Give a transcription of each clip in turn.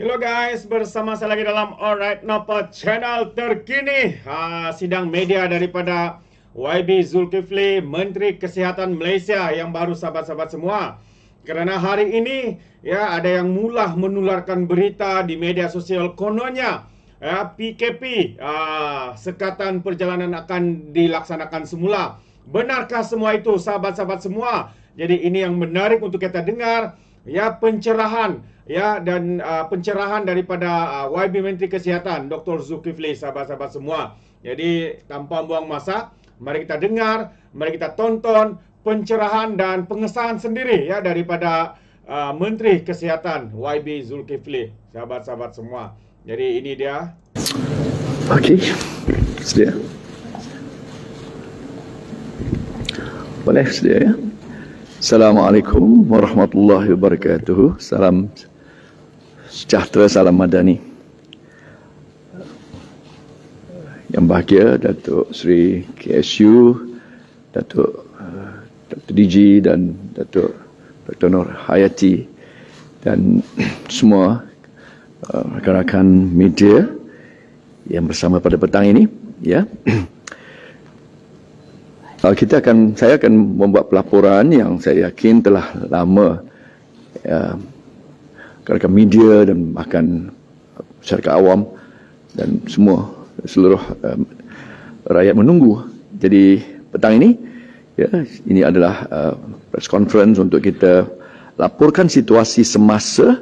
Hello guys, bersama saya lagi dalam Alright Napa channel terkini. Sidang media daripada YB Zulkifli, Menteri Kesihatan Malaysia yang baru, sahabat-sahabat semua. Kerana hari ini ya ada yang mula menularkan berita di media sosial, kononnya PKP, sekatan perjalanan akan dilaksanakan semula. Benarkah semua itu, sahabat-sahabat semua? Jadi ini yang menarik untuk kita dengar, ya, pencerahan dan pencerahan daripada YB Menteri Kesihatan Dr. Zulkifli, sahabat-sahabat semua. Jadi tanpa buang masa, mari kita dengar, mari kita tonton pencerahan dan pengesahan sendiri ya daripada Menteri Kesihatan YB Zulkifli, sahabat-sahabat semua. Jadi ini dia. Okey, sedia. Boleh sedia ya. Assalamualaikum warahmatullahi wabarakatuh. Salam sejahtera, salam madani. Yang bahagia Datuk Seri KSU, Datuk Dr. DG dan Datuk Dr. Nur Hayati dan semua rakan-rakan media yang bersama pada petang ini, ya. Saya akan membuat pelaporan yang saya yakin telah lama rakan media dan bahkan masyarakat awam dan seluruh rakyat menunggu. Jadi petang ini, ya, ini adalah press conference untuk kita laporkan situasi semasa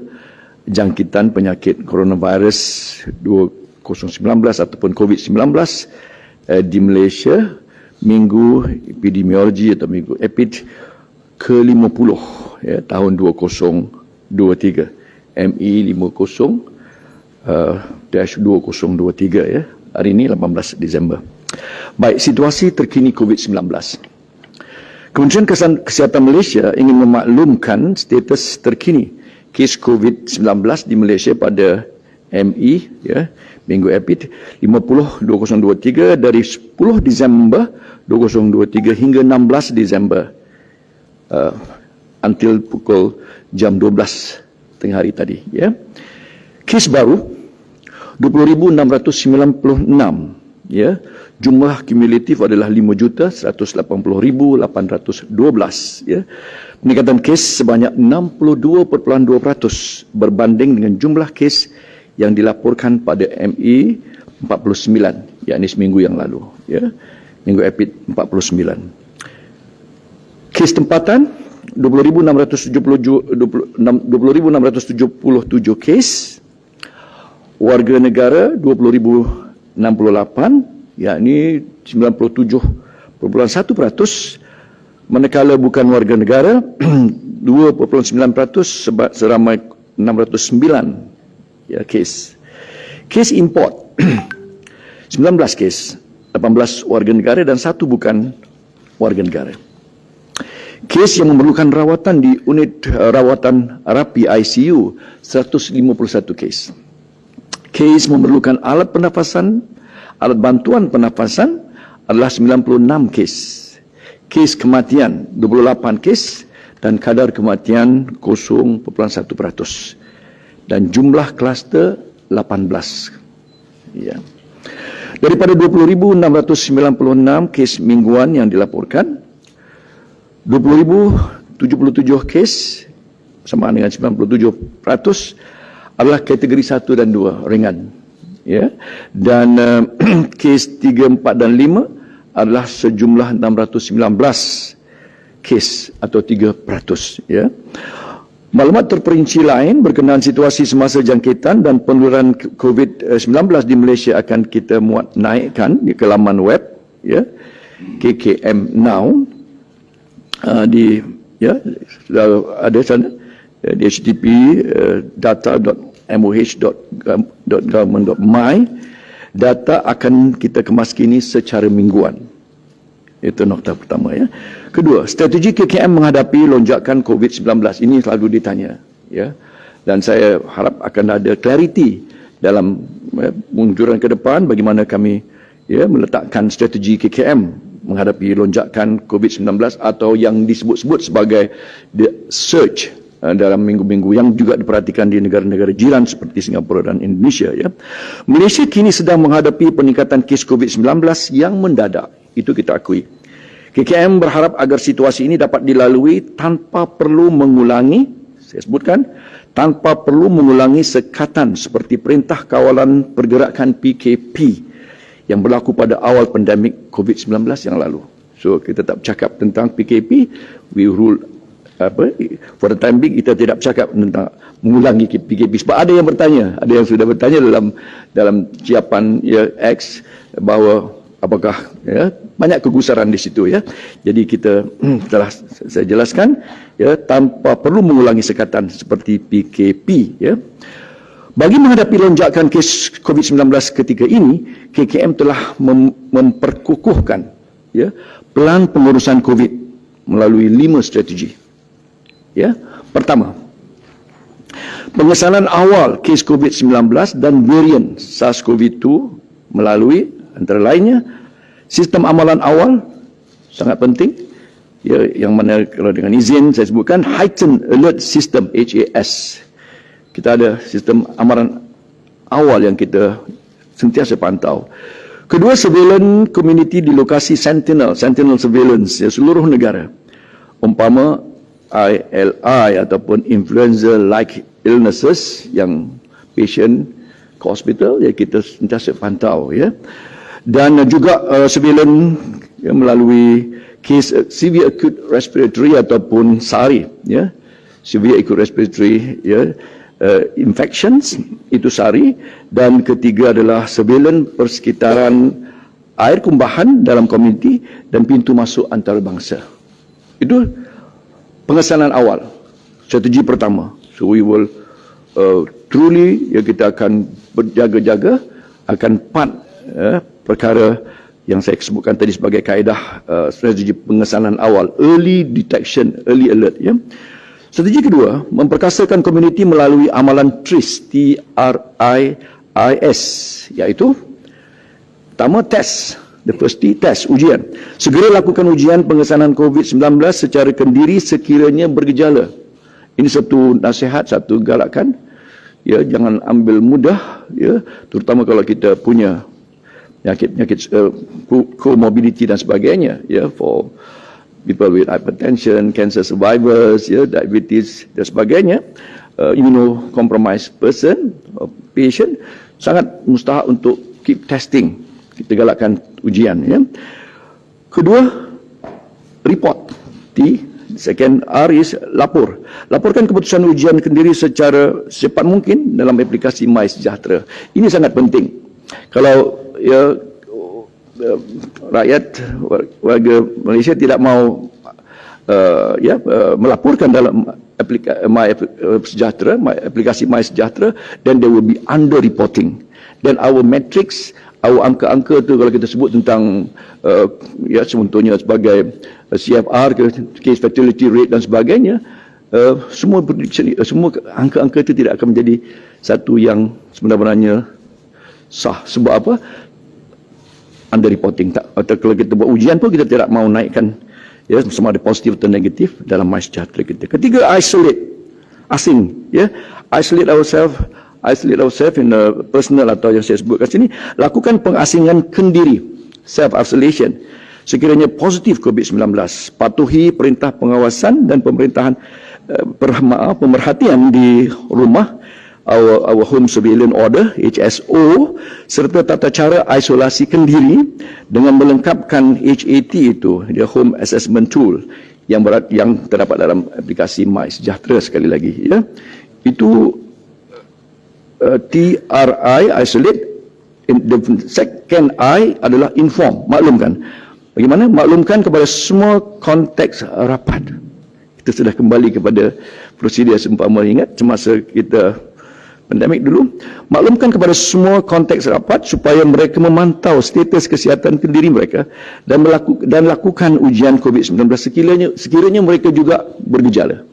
jangkitan penyakit coronavirus 2019 ataupun COVID-19 di Malaysia, minggu epidemiologi atau minggu EPID ke-50 ya, tahun 2023, ME 50-2023 ya. Hari ini 18 Disember. Baik, situasi terkini COVID-19. Kementerian Kesihatan Malaysia ingin memaklumkan status terkini kes COVID-19 di Malaysia pada ME ya, minggu EPID 50-2023 dari 10 Disember 2023 hingga 16 Disember until pukul jam 12 tengah hari tadi, ya. Kes baru 20,696, ya. Jumlah kumulatif adalah 5,180,812, ya. Peningkatan kes sebanyak 62.2% berbanding dengan jumlah kes yang dilaporkan pada ME 49, yakni seminggu yang lalu, ya. Minggu EPID 49. Kes tempatan 20,677 kes. Warga negara 20,068, yakni 97.1%. Manakala bukan warga negara 2.9%, seramai 609 ya kes. Kes import 19 kes, 18 warga negara dan 1 bukan warga negara. Kes yang memerlukan rawatan di unit rawatan rapi ICU 151 kes. Kes memerlukan alat pernafasan, alat bantuan pernafasan adalah 96 kes. Kes kematian 28 kes dan kadar kematian 0.1%. Dan jumlah kluster 18. Ya. Daripada 20,696 kes mingguan yang dilaporkan, 20,077 kes sama dengan 97% adalah kategori 1 dan 2 ringan, ya. Dan kes 3, 4 dan 5 adalah sejumlah 619 kes atau 3%, ya. Maklumat terperinci lain berkenaan situasi semasa jangkitan dan penularan COVID-19 di Malaysia akan kita muat naikkan ke laman web, ya, KKM Now, ada sana di http data.moh.government.my. Data akan kita kemas kini secara mingguan. Itu nokta pertama, ya. Kedua, strategi KKM menghadapi lonjakan COVID-19 ini selalu ditanya, ya. Dan saya harap akan ada clariti dalam pengujuran ke depan bagaimana kami, ya, meletakkan strategi KKM menghadapi lonjakan COVID-19 atau yang disebut-sebut sebagai the surge dalam minggu-minggu yang juga diperhatikan di negara-negara jiran seperti Singapura dan Indonesia. Ya. Malaysia kini sedang menghadapi peningkatan kes COVID-19 yang mendadak. Itu kita akui. KKM berharap agar situasi ini dapat dilalui tanpa perlu mengulangi, saya sebutkan, tanpa perlu mengulangi sekatan seperti Perintah Kawalan Pergerakan PKP yang berlaku pada awal pandemik COVID-19 yang lalu. So, kita tak bercakap tentang PKP, we rule, for the time being, kita tidak bercakap tentang mengulangi PKP. Sebab ada yang bertanya, ada yang sudah bertanya dalam siapan ya, X bahawa apakah ya, banyak kegusaran di situ ya. Jadi kita telah saya jelaskan ya tanpa perlu mengulangi sekatan seperti PKP ya. Bagi menghadapi lonjakan kes COVID-19 ketika ini, KKM telah memperkukuhkan ya pelan pengurusan COVID melalui 5 strategi. Ya. Pertama, pengesanan awal kes COVID-19 dan varian SARS-CoV-2 melalui antara lainnya sistem amalan awal sangat penting ya, yang mana kalau dengan izin saya sebutkan Heightened Alert System HAS. Kita ada sistem amalan awal yang kita sentiasa pantau. Kedua, surveillance community di lokasi sentinel surveillance ya, seluruh negara. Umpama ILI ataupun influenza-like illnesses yang patient ke hospital ya kita sentiasa pantau ya. Dan juga surveillance ya, melalui kes severe acute respiratory ataupun SARI ya. Severe acute respiratory ya, infections itu SARI, dan ketiga adalah surveillance persekitaran air kumbahan dalam komuniti dan pintu masuk antarabangsa. Itu pengesanan awal, strategi pertama. So we will truly ya kita akan berjaga-jaga akan perkara yang saya sebutkan tadi sebagai kaedah strategi pengesanan awal, early detection, early alert ya. Strategi kedua, memperkasakan komuniti melalui amalan TRIS, TRIS, iaitu pertama test, the first T, test, ujian. Segera lakukan ujian pengesanan COVID-19 secara kendiri sekiranya bergejala. Ini satu nasihat, satu galakan. Ya, jangan ambil mudah, ya, terutama kalau kita punya penyakit comorbidity dan sebagainya, ya, for people with hypertension, cancer survivors, ya, diabetes dan sebagainya, immunocompromised person, patient, sangat mustahak untuk keep testing. Kita galakkan ujian. Ya. Kedua, report. T. Second R is lapor. Laporkan keputusan ujian kendiri secara secepat mungkin dalam aplikasi MySejahtera. Ini sangat penting. Kalau ya, rakyat warga Malaysia tidak mau melaporkan dalam aplikasi MySejahtera, then they will be under reporting. Dan our metrics, our angka-angka tu kalau kita sebut tentang ya contohnya sebagai CFR, case fatality rate dan sebagainya, semua prediction, semua angka-angka itu tidak akan menjadi satu yang sebenarnya sah. Sebab apa? Under reporting. Atau kalau kita buat ujian pun kita tidak mau naikkan ya sama ada positif atau negatif dalam MySejahtera kita. Ketiga, isolate, asing, ya, isolate ourselves in a personal atau yang saya sebut kat sini, lakukan pengasingan kendiri, self isolation. Sekiranya positif COVID-19, patuhi perintah pengawasan dan pemerhatian di rumah, our home surveillance order HSO, serta tata cara isolasi kendiri dengan melengkapkan HAT itu, dia home assessment tool yang terdapat dalam aplikasi MySejahtera sekali lagi ya. Itu TRI, isolate. The second I adalah inform, maklumkan. Bagaimana? Maklumkan kepada semua konteks rapat. Kita sudah kembali kepada prosedur seumpama ingat semasa kita pandemik dulu. Maklumkan kepada semua konteks rapat supaya mereka memantau status kesihatan kendiri mereka dan lakukan ujian COVID-19 sekiranya mereka juga bergejala.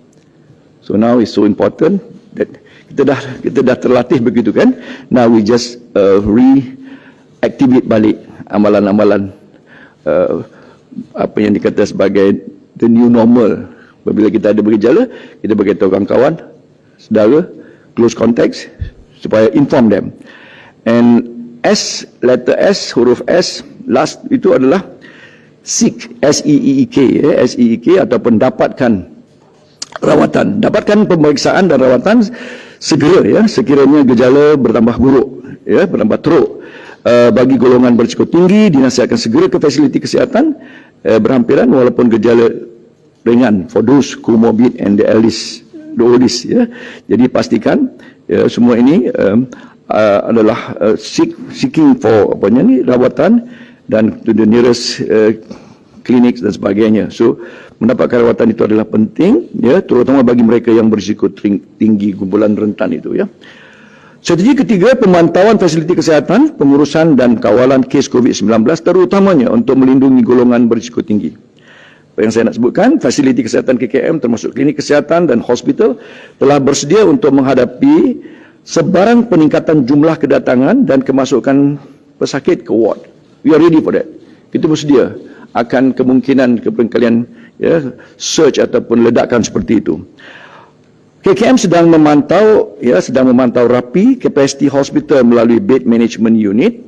So now is so important that kita dah terlatih begitu kan. Now we just reactivate balik amalan-amalan apa yang dikata sebagai the new normal Apabila kita ada bergejala, kita beritahu kawan-kawan, saudara, close contacts, supaya inform them. And S, letter S, huruf S, last itu adalah seek, S-E-E-K, S-E-E-K, ataupun dapatkan rawatan. Dapatkan pemeriksaan dan rawatan segera, ya, sekiranya gejala bertambah buruk, ya, bertambah teruk. Bagi golongan berisiko tinggi, dinasihatkan segera ke fasiliti kesihatan berhampiran walaupun gejala ringan, for those comorbid and the oldest, ya. Jadi pastikan, ya, semua ini adalah seeking for rawatan dan to the nearest clinics dan sebagainya. So mendapatkan rawatan itu adalah penting, ya, terutama bagi mereka yang berisiko tinggi, kumpulan rentan itu, ya. Strategi ketiga, pemantauan fasiliti kesihatan, pengurusan dan kawalan kes COVID-19 terutamanya untuk melindungi golongan berisiko tinggi. Apa yang saya nak sebutkan, fasiliti kesihatan KKM termasuk klinik kesihatan dan hospital telah bersedia untuk menghadapi sebarang peningkatan jumlah kedatangan dan kemasukan pesakit ke ward. We are ready for that. Kita bersedia akan kemungkinan kalian, ya, surge ataupun ledakan seperti itu. KKM sedang memantau rapi kapasiti hospital melalui bed management unit,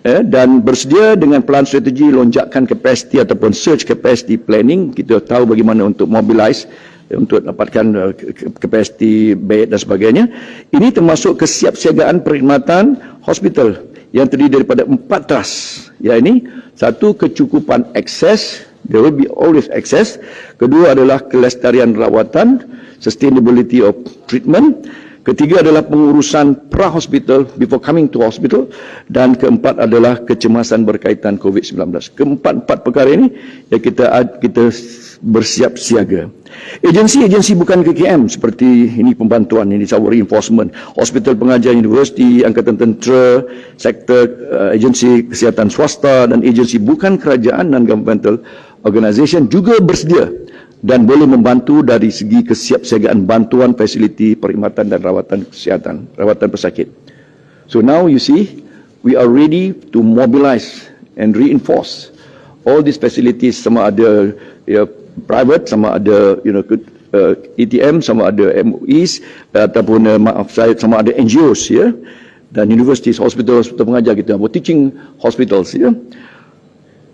dan bersedia dengan pelan strategi lonjakan kapasiti ataupun surge capacity planning. Kita tahu bagaimana untuk mobilize untuk dapatkan kapasiti bed dan sebagainya. Ini termasuk kesiapsiagaan perkhidmatan hospital yang terdiri daripada 4 trust. Ya, ini satu, kecukupan akses, there will be always access. Kedua adalah kelestarian rawatan, sustainability of treatment. Ketiga adalah pengurusan pra-hospital, before coming to hospital. Dan keempat adalah kecemasan berkaitan COVID-19. Keempat perkara ini, ya, kita bersiap siaga. Agensi bukan KKM seperti ini pembantuan, ini reinforcement, hospital pengajar universiti, angkatan tentera, sektor agensi kesihatan swasta dan agensi bukan kerajaan non-governmental organisation juga bersedia dan boleh membantu dari segi kesiapsiagaan bantuan fasiliti perkhidmatan dan rawatan kesihatan, rawatan pesakit. So now you see, we are ready to mobilize and reinforce all these facilities. Sama ada, ya, private, sama ada, ETM, sama ada MOEs, ataupun sama ada NGOs, ya, dan universities, hospital pengajar kita, teaching hospitals, ya.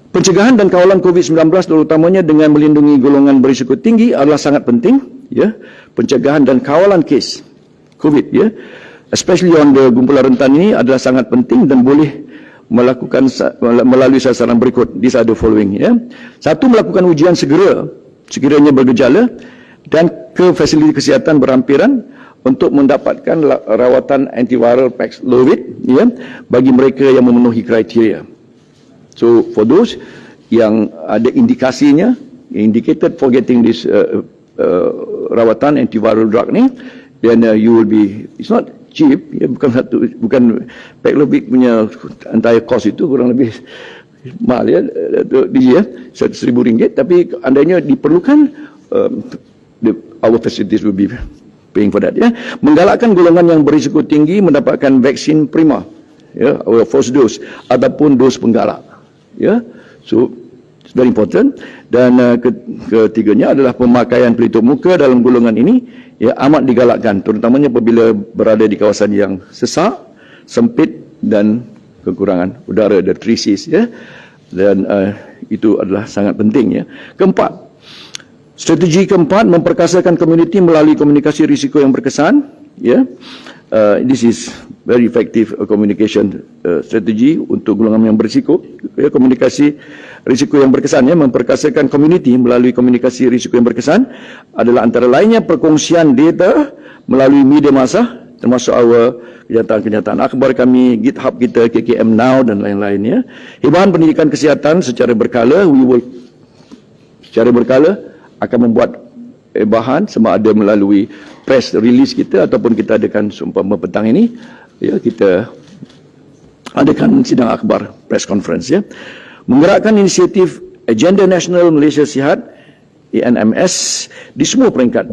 Pencegahan dan kawalan COVID-19 terutamanya dengan melindungi golongan berisiko tinggi adalah sangat penting, ya. Pencegahan dan kawalan kes COVID, ya, especially on the kumpulan rentan ini adalah sangat penting dan boleh melakukan melalui sasaran berikut. These are the following, ya. Satu, melakukan ujian segera sekiranya bergejala dan ke fasiliti kesihatan berhampiran untuk mendapatkan rawatan antiviral Paxlovid, ya, bagi mereka yang memenuhi kriteria. So for those yang ada indikasinya, indicated for getting this rawatan antiviral drug ni, then you will be, it's not cheap, ya, bukan Paxlovid punya entire cost itu kurang lebih mahal, ya, RM1,000, tapi andainya diperlukan, our facilities will be paying for that, ya. Menggalakkan golongan yang berisiko tinggi mendapatkan vaksin prima, ya, our first dose ataupun dos penggalak, ya. So it's very important. Dan ketiganya adalah pemakaian pelitup muka dalam golongan ini, ya, amat digalakkan, terutamanya apabila berada di kawasan yang sesak, sempit dan kekurangan udara, the 3Cs, ya. Dan itu adalah sangat penting, ya. Keempat, strategi keempat, memperkasakan komuniti melalui komunikasi risiko yang berkesan, ya. This is very effective communication strategy untuk golongan yang berisiko, ya, komunikasi risiko yang berkesan, ya. Memperkasakan komuniti melalui komunikasi risiko yang berkesan adalah antara lainnya perkongsian data melalui media massa, termasuk kenyataan akhbar kami, GitHub kita, KKM Now dan lain-lainnya. Hibahan pendidikan kesihatan secara berkala, secara berkala akan membuat bahan sama ada melalui press release kita ataupun kita adakan seumpama petang ini, ya, kita adakan sidang akhbar, press conference, ya. Menggerakkan inisiatif Agenda Nasional Malaysia Sihat, ANMS, di semua peringkat.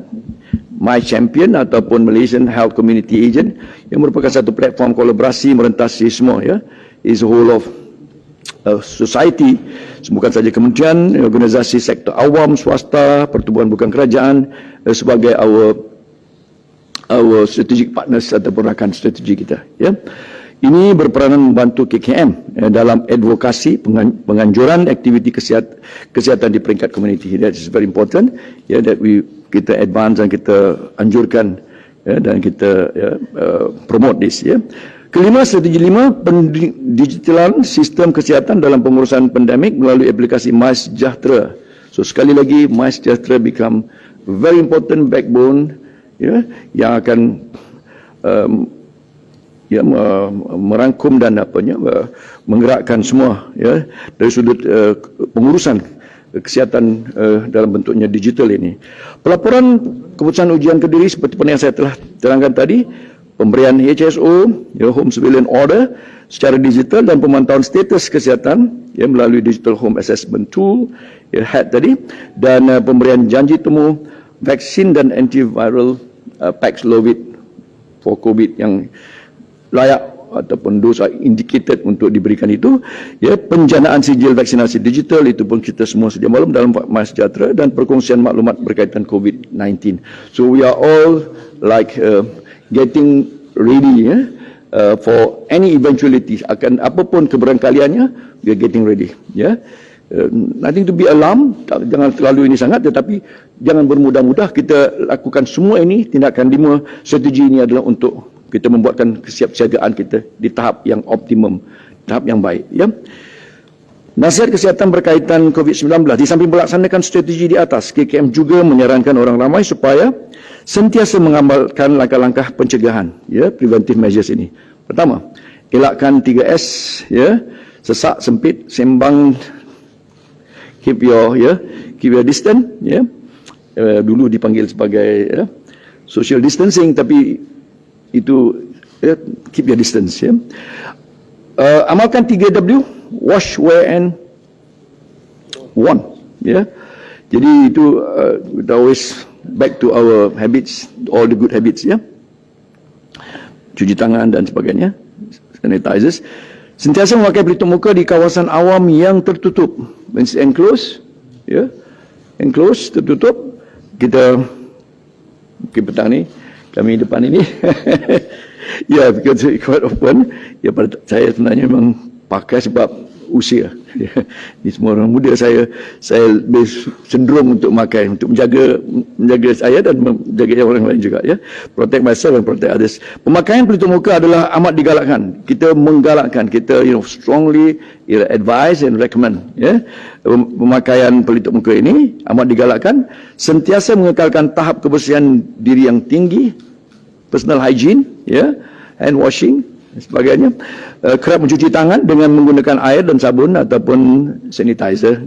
My Champion ataupun Malaysian Health Community Agent yang merupakan satu platform kolaborasi merentasi semua, ya, is a whole of society, bukan saja kementerian, organisasi sektor awam, swasta, pertubuhan bukan kerajaan sebagai our strategic partners ataupun rakan strategi kita. Ya. Ini berperanan membantu KKM dalam advokasi penganjuran aktiviti kesihatan di peringkat komuniti. That is very important. That kita advance dan kita anjurkan dan kita promote this. Kelima, strategi 5, pendigitalan sistem kesihatan dalam pengurusan pandemik melalui aplikasi MySejahtera. So sekali lagi, MySejahtera become very important backbone yang akan merangkum dan menggerakkan semua dari sudut pengurusan kesihatan dalam bentuknya digital ini. Pelaporan keputusan ujian Kediri seperti yang saya telah terangkan tadi, pemberian HSO, Home Surveillance Order secara digital dan pemantauan status kesihatan melalui Digital Home Assessment Tool, HAT tadi, dan pemberian janji temu vaksin dan antiviral Paxlovid for COVID yang layak ataupun dosa indicated untuk diberikan itu, penjanaan sijil vaksinasi digital itu pun kita semua sedia maklum dalam MySejahtera, dan perkongsian maklumat berkaitan COVID-19. So we are all like getting ready for any eventualities, akan apapun keberangkaliannya, we are getting ready. Nothing to be alarmed, jangan terlalu ini sangat, tetapi jangan bermudah-mudah. Kita lakukan semua ini, tindakan 5 strategi ini adalah untuk kita membuatkan kesiapsiagaan kita di tahap yang optimum, tahap yang baik. Nasihat kesihatan berkaitan COVID-19. Di samping melaksanakan strategi di atas, KKM juga menyarankan orang ramai supaya sentiasa mengamalkan langkah-langkah pencegahan, preventive measures ini. Pertama, elakkan 3S, sesak, sempit, sembang, keep your distance, dulu dipanggil sebagai social distancing, tapi itu keep your distance. Amalkan 3W, wash, wear and warn. Jadi itu kita always back to our habits, all the good habits. Cuci tangan dan sebagainya, sanitizers. Sentiasa memakai pelitup muka di kawasan awam yang tertutup. When it's enclosed, enclosed, tertutup. Kita mungkin petang ni, kami depan ini, because it's quite open. Pada saya sebenarnya memang pakai sebab usia. Ini semua orang muda, saya lebih cenderung untuk pakai, untuk menjaga saya dan menjaga orang lain juga. Protect myself and protect others. Pemakaian pelitup muka adalah amat digalakkan. Kita menggalakkan, kita strongly advise and recommend. Pemakaian pelitup muka ini amat digalakkan. Sentiasa mengekalkan tahap kebersihan diri yang tinggi, personal hygiene, hand washing dan sebagainya. Kerap mencuci tangan dengan menggunakan air dan sabun ataupun sanitizer.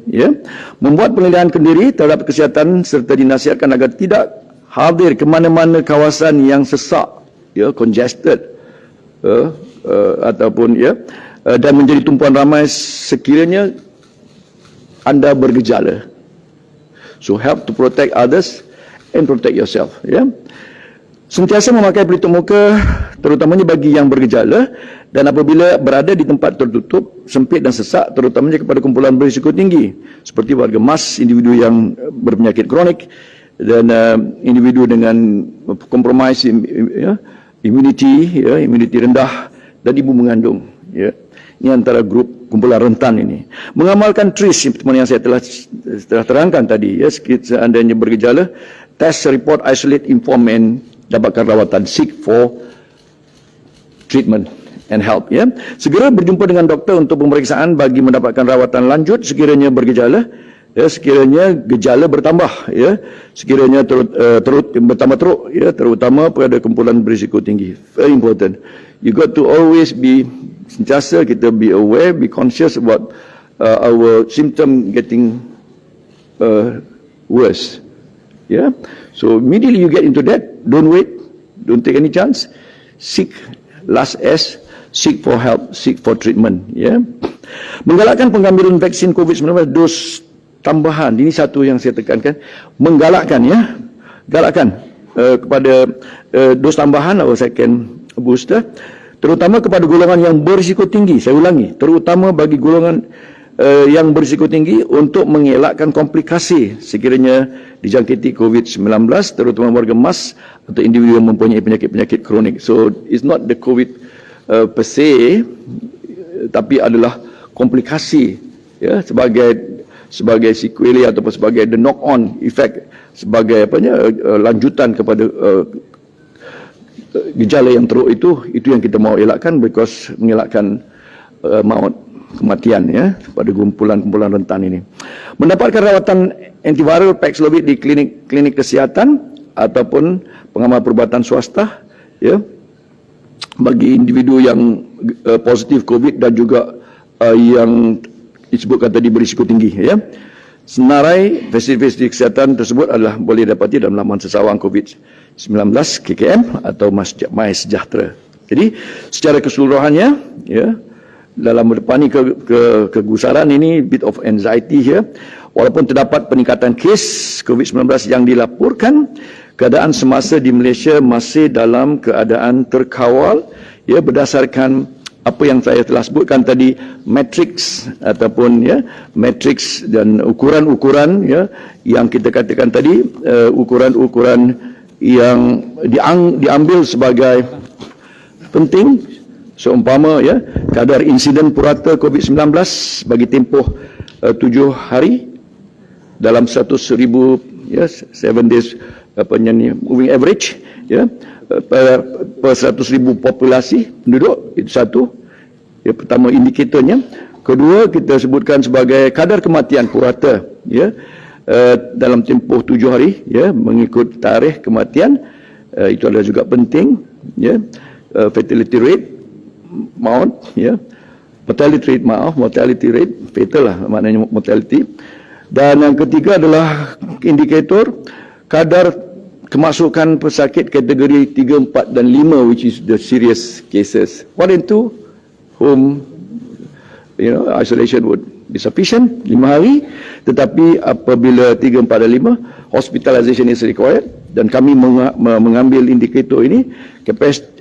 Membuat penilaian kendiri terhadap kesihatan serta dinasihatkan agar tidak hadir ke mana-mana kawasan yang sesak, congested, ataupun dan menjadi tumpuan ramai sekiranya anda bergejala. So help to protect others and protect yourself. Sentiasa memakai pelitup muka terutamanya bagi yang bergejala dan apabila berada di tempat tertutup, sempit dan sesak, terutamanya kepada kumpulan berisiko tinggi seperti warga emas, individu yang berpenyakit kronik dan individu dengan kompromis imuniti rendah dan ibu mengandung. Ini antara grup kumpulan rentan ini. Mengamalkan TRIS seperti yang saya telah terangkan tadi, seandainya bergejala, test, report, isolate, inform and dapatkan rawatan, seek for treatment and help. Segera berjumpa dengan doktor untuk pemeriksaan bagi mendapatkan rawatan lanjut sekiranya bergejala, sekiranya gejala bertambah, sekiranya bertambah teruk, terutama pada kumpulan berisiko tinggi. Very important. You got to always be, sentiasa kita be aware, be conscious about our symptom getting worse. So immediately you get into that, don't wait, don't take any chance, seek, last S, seek for help, seek for treatment. Menggalakkan pengambilan vaksin COVID-19 dos tambahan, ini satu yang saya tekankan, menggalakkan galakkan kepada dos tambahan atau second booster, terutama kepada golongan yang berisiko tinggi. Saya ulangi, terutama bagi golongan yang berisiko tinggi untuk mengelakkan komplikasi sekiranya dijangkiti COVID-19, terutama warga emas atau individu yang mempunyai penyakit-penyakit kronik. So it's not the COVID per se, tapi adalah komplikasi, ya, sebagai sequelae ataupun sebagai the knock on effect, sebagai lanjutan kepada gejala yang teruk itu yang kita mau elakkan, because mengelakkan maut, kematian, ya, pada kumpulan-kumpulan rentan ini. Mendapatkan rawatan antiviral Paxlovid di klinik kesihatan ataupun pengamal perubatan swasta, ya, bagi individu yang positif COVID dan juga yang disebutkan tadi berisiko tinggi, ya. Senarai fasilitas kesihatan tersebut adalah boleh dapati dalam laman sesawang COVID-19 KKM atau MySejahtera. Jadi secara keseluruhannya, ya, dalam menepani kegusaran ini, bit of anxiety here, walaupun terdapat peningkatan kes COVID-19 yang dilaporkan, keadaan semasa di Malaysia masih dalam keadaan terkawal, ya, berdasarkan apa yang saya telah sebutkan tadi, matriks ataupun, ya, matriks dan ukuran-ukuran, ya, yang kita katakan tadi, ukuran-ukuran yang diambil sebagai penting. Seumpama, ya, kadar insiden purata COVID-19 bagi tempoh 7 hari dalam 100,000, ya, 7 days moving average, ya, per 100,000 populasi penduduk, itu satu, ya, pertama indikatornya. Kedua, kita sebutkan sebagai kadar kematian purata, ya, dalam tempoh 7 hari, ya, mengikut tarikh kematian, itu adalah juga penting, ya. Fatality rate, maut, ya, mortality rate, fatal lah maknanya mortality. Dan yang ketiga adalah indikator kadar kemasukan pesakit kategori 3, 4 dan 5, which is the serious cases. 1 and 2 home, you know, isolation would be sufficient 5 hari, tetapi apabila 3, 4 dan 5, hospitalization is required. Dan kami mengambil indikator ini,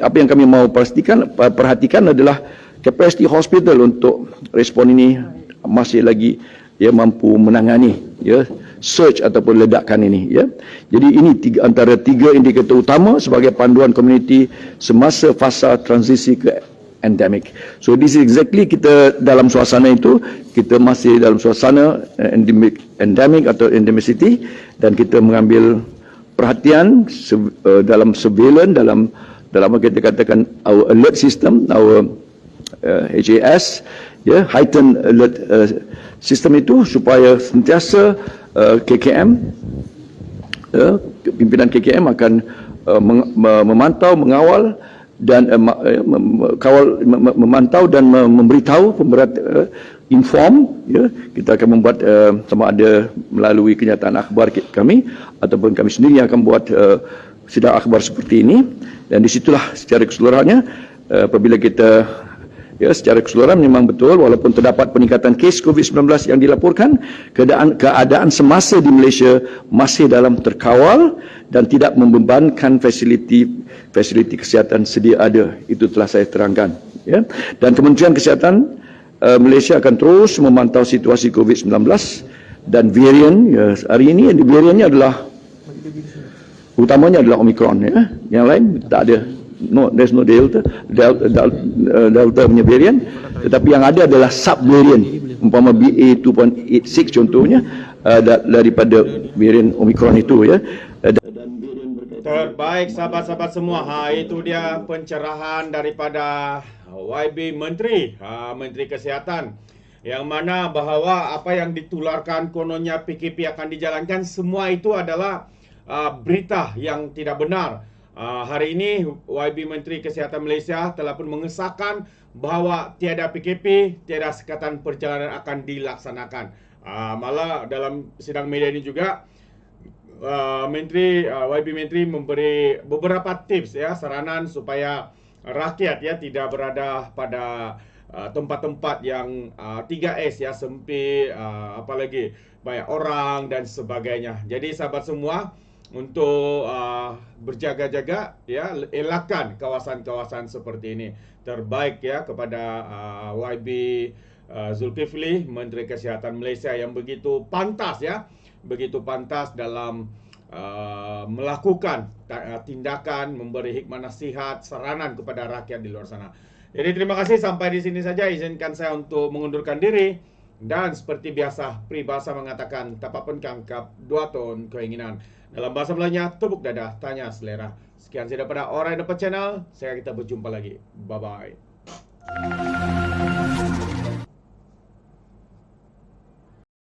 apa yang kami mau perhatikan adalah kapasiti hospital untuk respon ini masih lagi, ya, mampu menangani, ya, surge ataupun ledakan ini, ya. Jadi ini antara 3 indikator utama sebagai panduan komuniti semasa fasa transisi ke endemik. So this is exactly, kita dalam suasana itu, kita masih dalam suasana endemik atau endemicity, dan kita mengambil perhatian dalam surveillance, dalam apa kita katakan our alert system, our HAS, ya, heightened alert system itu, supaya sentiasa KKM, pimpinan KKM akan memantau, mengawal dan memantau dan memberitahu inform, ya. Kita akan membuat sama ada melalui kenyataan akhbar kami ataupun kami sendiri yang akan buat sidang akhbar seperti ini. Dan disitulah secara keseluruhannya, apabila kita, ya, secara keseluruhan memang betul, walaupun terdapat peningkatan kes COVID-19 yang dilaporkan, keadaan semasa di Malaysia masih dalam terkawal dan tidak membebankan fasiliti kesihatan sedia ada. Itu telah saya terangkan, ya. Dan Kementerian Kesihatan Malaysia akan terus memantau situasi COVID-19 dan varian, ya, hari ini variannya adalah utamanya adalah Omicron, ya. Yang lain tak ada, there's no Delta punya varian, tetapi yang ada adalah subvarian, umpama BA2.86 contohnya, daripada varian Omicron itu, ya. Terbaik sahabat-sahabat semua, itu dia pencerahan daripada YB Menteri Kesihatan, yang mana bahawa apa yang ditularkan kononnya PKP akan dijalankan, semua itu adalah berita yang tidak benar. Hari ini YB Menteri Kesihatan Malaysia telah pun mengesahkan bahawa tiada PKP, tiada sekatan perjalanan akan dilaksanakan. Malah dalam sidang media ini juga YB Menteri memberi beberapa tips, ya, saranan supaya rakyat, ya, tidak berada pada tempat-tempat yang 3S, ya, sempit, apalagi banyak orang dan sebagainya. Jadi sahabat semua, untuk berjaga-jaga, ya, elakkan kawasan-kawasan seperti ini. Terbaik ya kepada YB Zulkifli, Menteri Kesihatan Malaysia yang begitu pantas ya, begitu pantas dalam melakukan tindakan, memberi hikmah nasihat, saranan kepada rakyat di luar sana. Jadi terima kasih, sampai di sini saja. Izinkan saya untuk mengundurkan diri. Dan seperti biasa, peribahasa mengatakan, tapak penkangkap, dua ton keinginan. Dalam bahasa Melayunya, tepuk dada, tanya selera. Sekian saja daripada Alright Dapat Channel. Saya kita berjumpa lagi. Bye-bye.